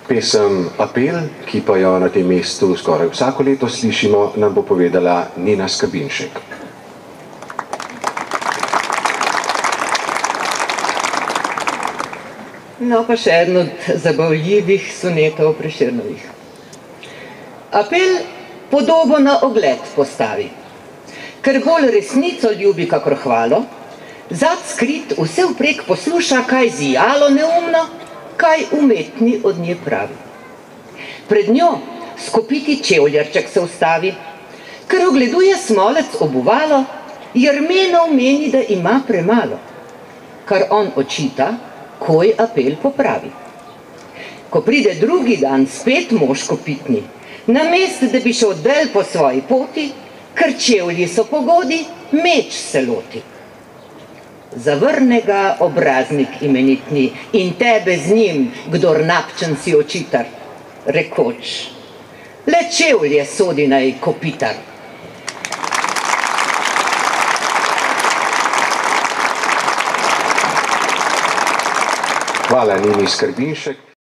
Pesem Apel, ki pa jo na tem mestu skoraj vsako leto slišimo, nam bo povedala Nina Skrbinšek. No, pa še eden od zabavljivih sonetov Prešernovih. Apel podobo na ogled postavi, ker bolj resnico ljubi kakor hvalo, zad skrit vse vprek posluša, kaj zijalo neumno, kaj umetni od nje pravi. Pred njo skopiti čevljarček se ustavi, ker ogleduje smolec obuvalo, Jermenov meni, da ima premalo, kar on očita, koj Apel popravi. Ko pride drugi dan spet mož kopitni, namesto da bi šel del po svoji poti, ker čevlji so pogodi, meč se loti. Zavrne ga obraznik imenitni in tebe z njim, kdor napčen si očitar, rekoč, le čevlje sodi naj kopitar. Hvala Nini Skrbinšek.